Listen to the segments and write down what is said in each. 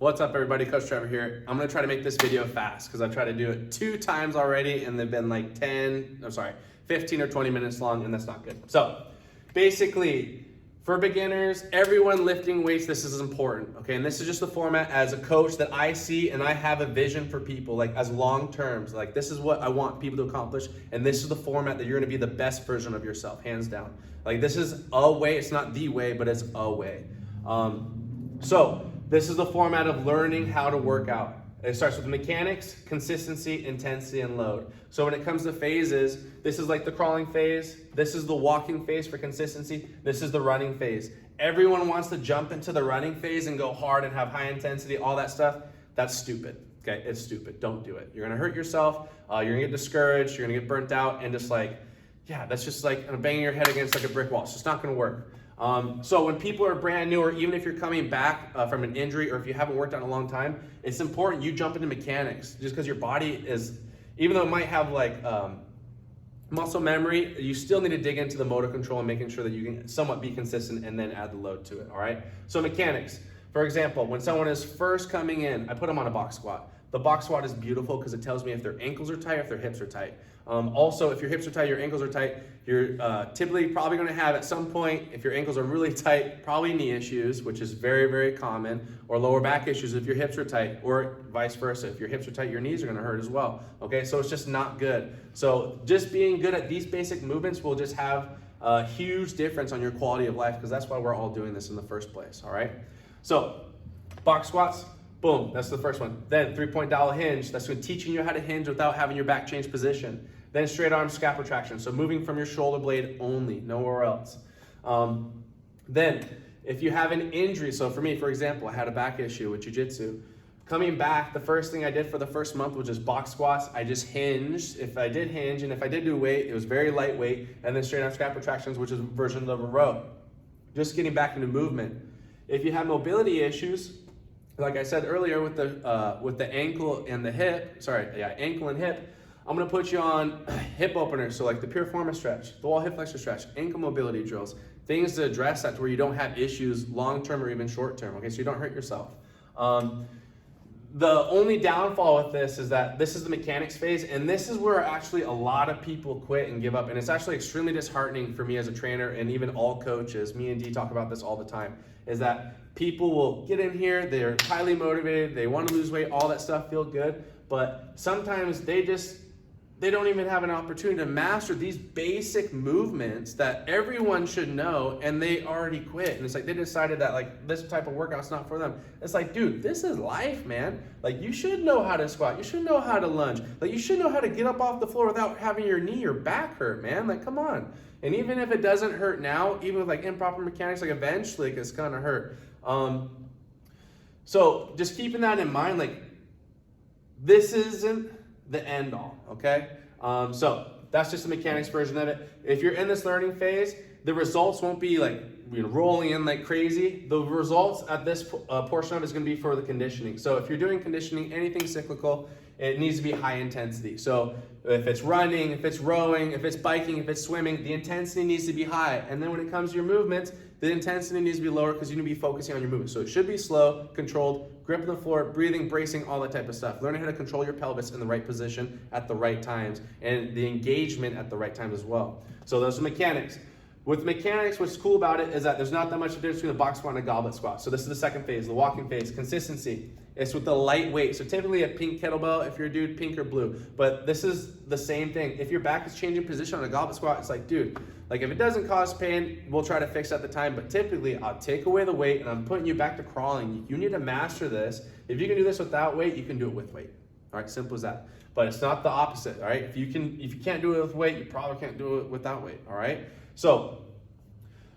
What's up everybody, Coach Trevor here. I'm gonna try to make this video fast because I've tried to do it 2 times already and they've been like 15 or 20 minutes long, and that's not good. So basically, for beginners, everyone lifting weights, this is important, okay? And this is just the format as a coach that I see, and I have a vision for people, like as long terms. Like this is what I want people to accomplish, and this is the format that you're gonna be the best version of yourself, hands down. Like this is a way, it's not the way, but it's a way. So this is the format of learning how to work out. It starts with mechanics, consistency, intensity, and load. So when it comes to phases, this is like the crawling phase, this is the walking phase for consistency, this is the running phase. Everyone wants to jump into the running phase and go hard and have high intensity, all that stuff. That's stupid, okay? It's stupid, don't do it. You're gonna hurt yourself, you're gonna get discouraged, you're gonna get burnt out, and just like, yeah, that's just like banging your head against like a brick wall. It's just not gonna work. So when people are brand new, or even if you're coming back from an injury, or if you haven't worked out in a long time, it's important you jump into mechanics, just because your body is, even though it might have like muscle memory, you still need to dig into the motor control and making sure that you can somewhat be consistent and then add the load to it, all right? So mechanics, for example, when someone is first coming in, I put them on a box squat. The box squat is beautiful because it tells me if their ankles are tight, if their hips are tight. Also, if your hips are tight, your ankles are tight, you're typically probably gonna have at some point, if your ankles are really tight, probably knee issues, which is very, very common, or lower back issues if your hips are tight, or vice versa. If your hips are tight, your knees are gonna hurt as well, okay? So it's just not good. So just being good at these basic movements will just have a huge difference on your quality of life, because that's why we're all doing this in the first place, all right? So box squats, boom, that's the first one. Then 3-point dowel hinge, that's when teaching you how to hinge without having your back change position. Then straight arm scap retraction, so moving from your shoulder blade only, nowhere else. Then if you have an injury, so for me, for example, I had a back issue with jiu-jitsu. Coming back, the first thing I did for the first month was just box squats. I just hinged. If I did hinge, and if I did do weight, it was very lightweight, and then straight arm scap retractions, which is a version of a row. Just getting back into movement. If you have mobility issues, like I said earlier with the ankle and the hip, ankle and hip, I'm gonna put you on hip openers, so like the pure forma stretch, the wall hip flexor stretch, ankle mobility drills, things to address that to where you don't have issues long-term or even short-term, okay, so you don't hurt yourself. The only downfall with this is that this is the mechanics phase, and this is where actually a lot of people quit and give up, and it's actually extremely disheartening for me as a trainer, and even all coaches, me and Dee talk about this all the time, is that people will get in here, they're highly motivated, they want to lose weight, all that stuff, feel good, but sometimes they don't even have an opportunity to master these basic movements that everyone should know, and they already quit. And it's like they decided that like this type of workout's not for them. It's like, dude, this is life, man. Like you should know how to squat. You should know how to lunge. Like you should know how to get up off the floor without having your knee or back hurt, man. Like, come on. And even if it doesn't hurt now, even with like improper mechanics, like eventually it's gonna hurt. So just keeping that in mind, like this isn't the end all, okay? So that's just the mechanics version of it. If you're in this learning phase, the results won't be like rolling in like crazy. The results at this portion of it is gonna be for the conditioning. So if you're doing conditioning, anything cyclical, it needs to be high intensity. So if it's running, if it's rowing, if it's biking, if it's swimming, the intensity needs to be high. And then when it comes to your movements, the intensity needs to be lower because you need to be focusing on your movement. So it should be slow, controlled, grip on the floor, breathing, bracing, all that type of stuff. Learning how to control your pelvis in the right position at the right times, and the engagement at the right time as well. So those are mechanics. With mechanics, what's cool about it is that there's not that much difference between a box squat and a goblet squat. So this is the second phase, the walking phase, consistency. It's with the lightweight. So typically a pink kettlebell, if you're a dude, pink or blue. But this is the same thing. If your back is changing position on a goblet squat, it's like, dude, like if it doesn't cause pain, we'll try to fix it at the time. But typically I'll take away the weight and I'm putting you back to crawling. You need to master this. If you can do this without weight, you can do it with weight. All right, simple as that. But it's not the opposite, all right? If you can't do it with weight, you probably can't do it without weight, all right? So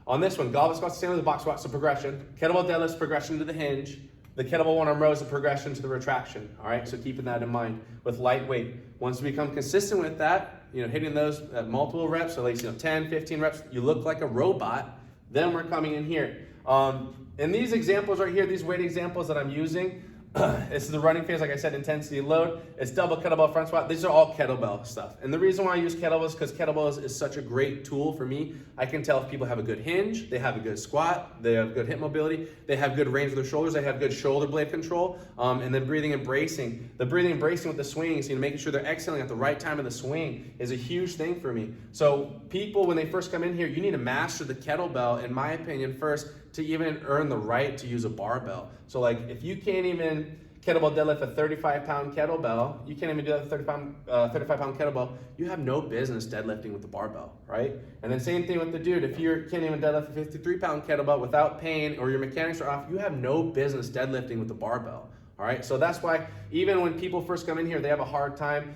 on this one, goblet squat's the same as the box squat, so progression. Kettlebell deadlifts, progression to the hinge. The kettlebell one-arm row is a progression to the retraction, all right? So keeping that in mind with light weight. Once you become consistent with that, hitting those at multiple reps, so at least 10, 15 reps, you look like a robot, then we're coming in here. And these examples right here, these weight examples that I'm using, This is the running phase, like I said, intensity load. It's double kettlebell front squat. These are all kettlebell stuff. And the reason why I use kettlebells is because kettlebells is such a great tool for me. I can tell if people have a good hinge, they have a good squat, they have good hip mobility, they have good range of their shoulders, they have good shoulder blade control, and then breathing and bracing. The breathing and bracing with the swings, making sure they're exhaling at the right time of the swing is a huge thing for me. So people, when they first come in here, you need to master the kettlebell, in my opinion, first, to even earn the right to use a barbell. So like if you can't even kettlebell deadlift a 35-pound kettlebell, you can't even do that 35-pound kettlebell, you have no business deadlifting with the barbell, right? And then same thing with the dude, if you can't even deadlift a 53-pound kettlebell without pain or your mechanics are off, you have no business deadlifting with the barbell, all right? So that's why even when people first come in here, they have a hard time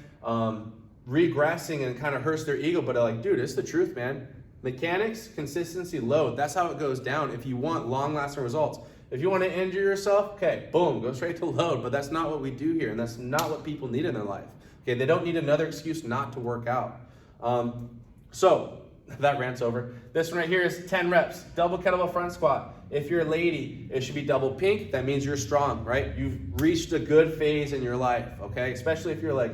regressing and kind of hurts their ego, but they're like, dude, it's the truth, man. Mechanics, consistency, load. That's how it goes down if you want long-lasting results. If you want to injure yourself, okay, boom, go straight to load. But that's not what we do here, and that's not what people need in their life. Okay, they don't need another excuse not to work out. So that rant's over. This one right here is 10 reps, double kettlebell front squat. If you're a lady, it should be double pink. That means you're strong, right? You've reached a good phase in your life, okay? Especially if you're like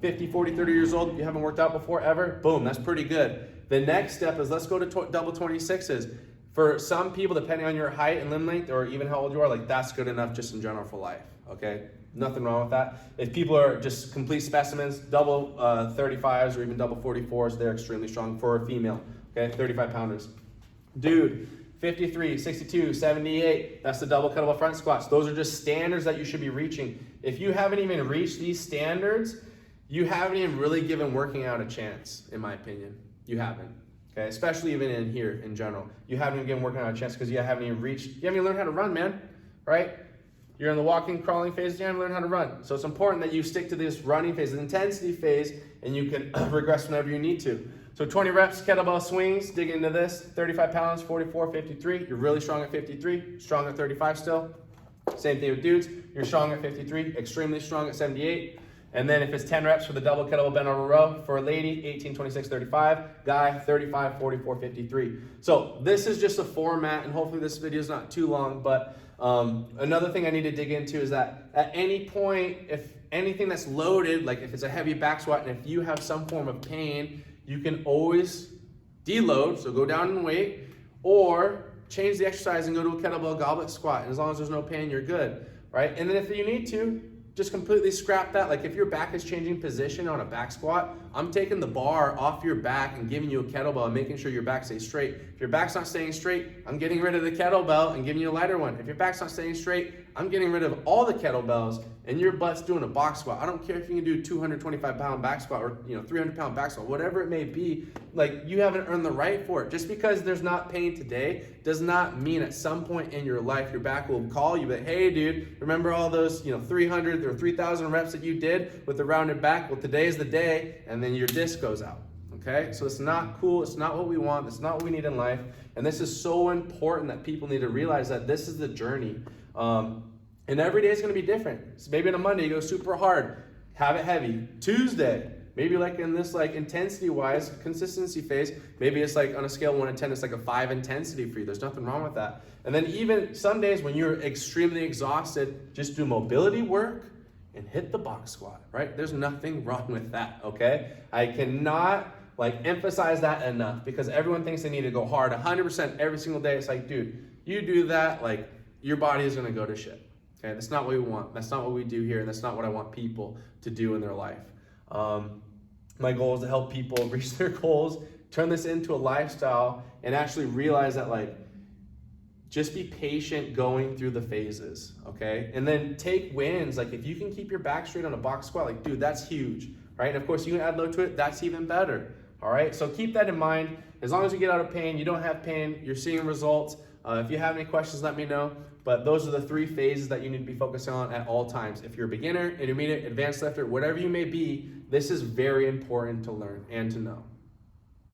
50, 40, 30 years old, you haven't worked out before ever, boom, that's pretty good. The next step is let's go to double 26s. For some people, depending on your height and limb length or even how old you are, like that's good enough just in general for life, okay? Nothing wrong with that. If people are just complete specimens, double 35s or even double 44s, they're extremely strong for a female, okay? 35-pounders. Dude, 53, 62, 78, that's the double kettlebell front squats. Those are just standards that you should be reaching. If you haven't even reached these standards, you haven't even really given working out a chance, in my opinion. You haven't, okay? Especially even in here in general. You haven't even given working out a chance because you haven't even learned how to run, man, right? You're in the walking, crawling phase, you haven't learned how to run. So it's important that you stick to this running phase, the intensity phase, and you can regress whenever you need to. So 20 reps, kettlebell swings, dig into this, 35 pounds, 44, 53. You're really strong at 53, strong at 35 still. Same thing with dudes. You're strong at 53, extremely strong at 78. And then if it's 10 reps for the double kettlebell bent over row, for a lady, 18, 26, 35, guy, 35, 44, 53. So this is just a format, and hopefully this video is not too long, but another thing I need to dig into is that at any point, if anything that's loaded, like if it's a heavy back squat, and if you have some form of pain, you can always deload, so go down in weight, or change the exercise and go to a kettlebell goblet squat, and as long as there's no pain, you're good, right? And then if you need to, just completely scrap that. Like if your back is changing position on a back squat, I'm taking the bar off your back and giving you a kettlebell and making sure your back stays straight. If your back's not staying straight, I'm getting rid of the kettlebell and giving you a lighter one. If your back's not staying straight, I'm getting rid of all the kettlebells and your butt's doing a box squat. I don't care if you can do 225-pound back squat or 300-pound back squat, whatever it may be. Like you haven't earned the right for it. Just because there's not pain today does not mean at some point in your life your back will call you, but hey dude, remember all those 300 or 3,000 reps that you did with the rounded back? Well, today's the day, and then your disc goes out. Okay, so it's not cool. It's not what we want. It's not what we need in life. And this is so important that people need to realize that this is the journey. And every day is going to be different. So maybe on a Monday you go super hard, have it heavy. Tuesday, maybe like in this like intensity-wise consistency phase, maybe it's like on a scale of 1 to 10, it's like a 5 intensity for you. There's nothing wrong with that. And then even some days when you're extremely exhausted, just do mobility work and hit the box squat, right? There's nothing wrong with that, okay? I cannot emphasize that enough because everyone thinks they need to go hard 100% every single day. It's like, dude, you do that, like your body is going to go to shit. Okay, that's not what we want. That's not what we do here, and that's not what I want people to do in their life. My goal is to help people reach their goals, turn this into a lifestyle, and actually realize that just be patient going through the phases, okay? And then take wins. Like if you can keep your back straight on a box squat, dude, that's huge, right? And of course you can add load to it, that's even better, all right? So keep that in mind. As long as you get out of pain, you don't have pain, you're seeing results. If you have any questions, let me know. But those are the 3 phases that you need to be focusing on at all times. If you're a beginner, intermediate, advanced lifter, whatever you may be, this is very important to learn and to know.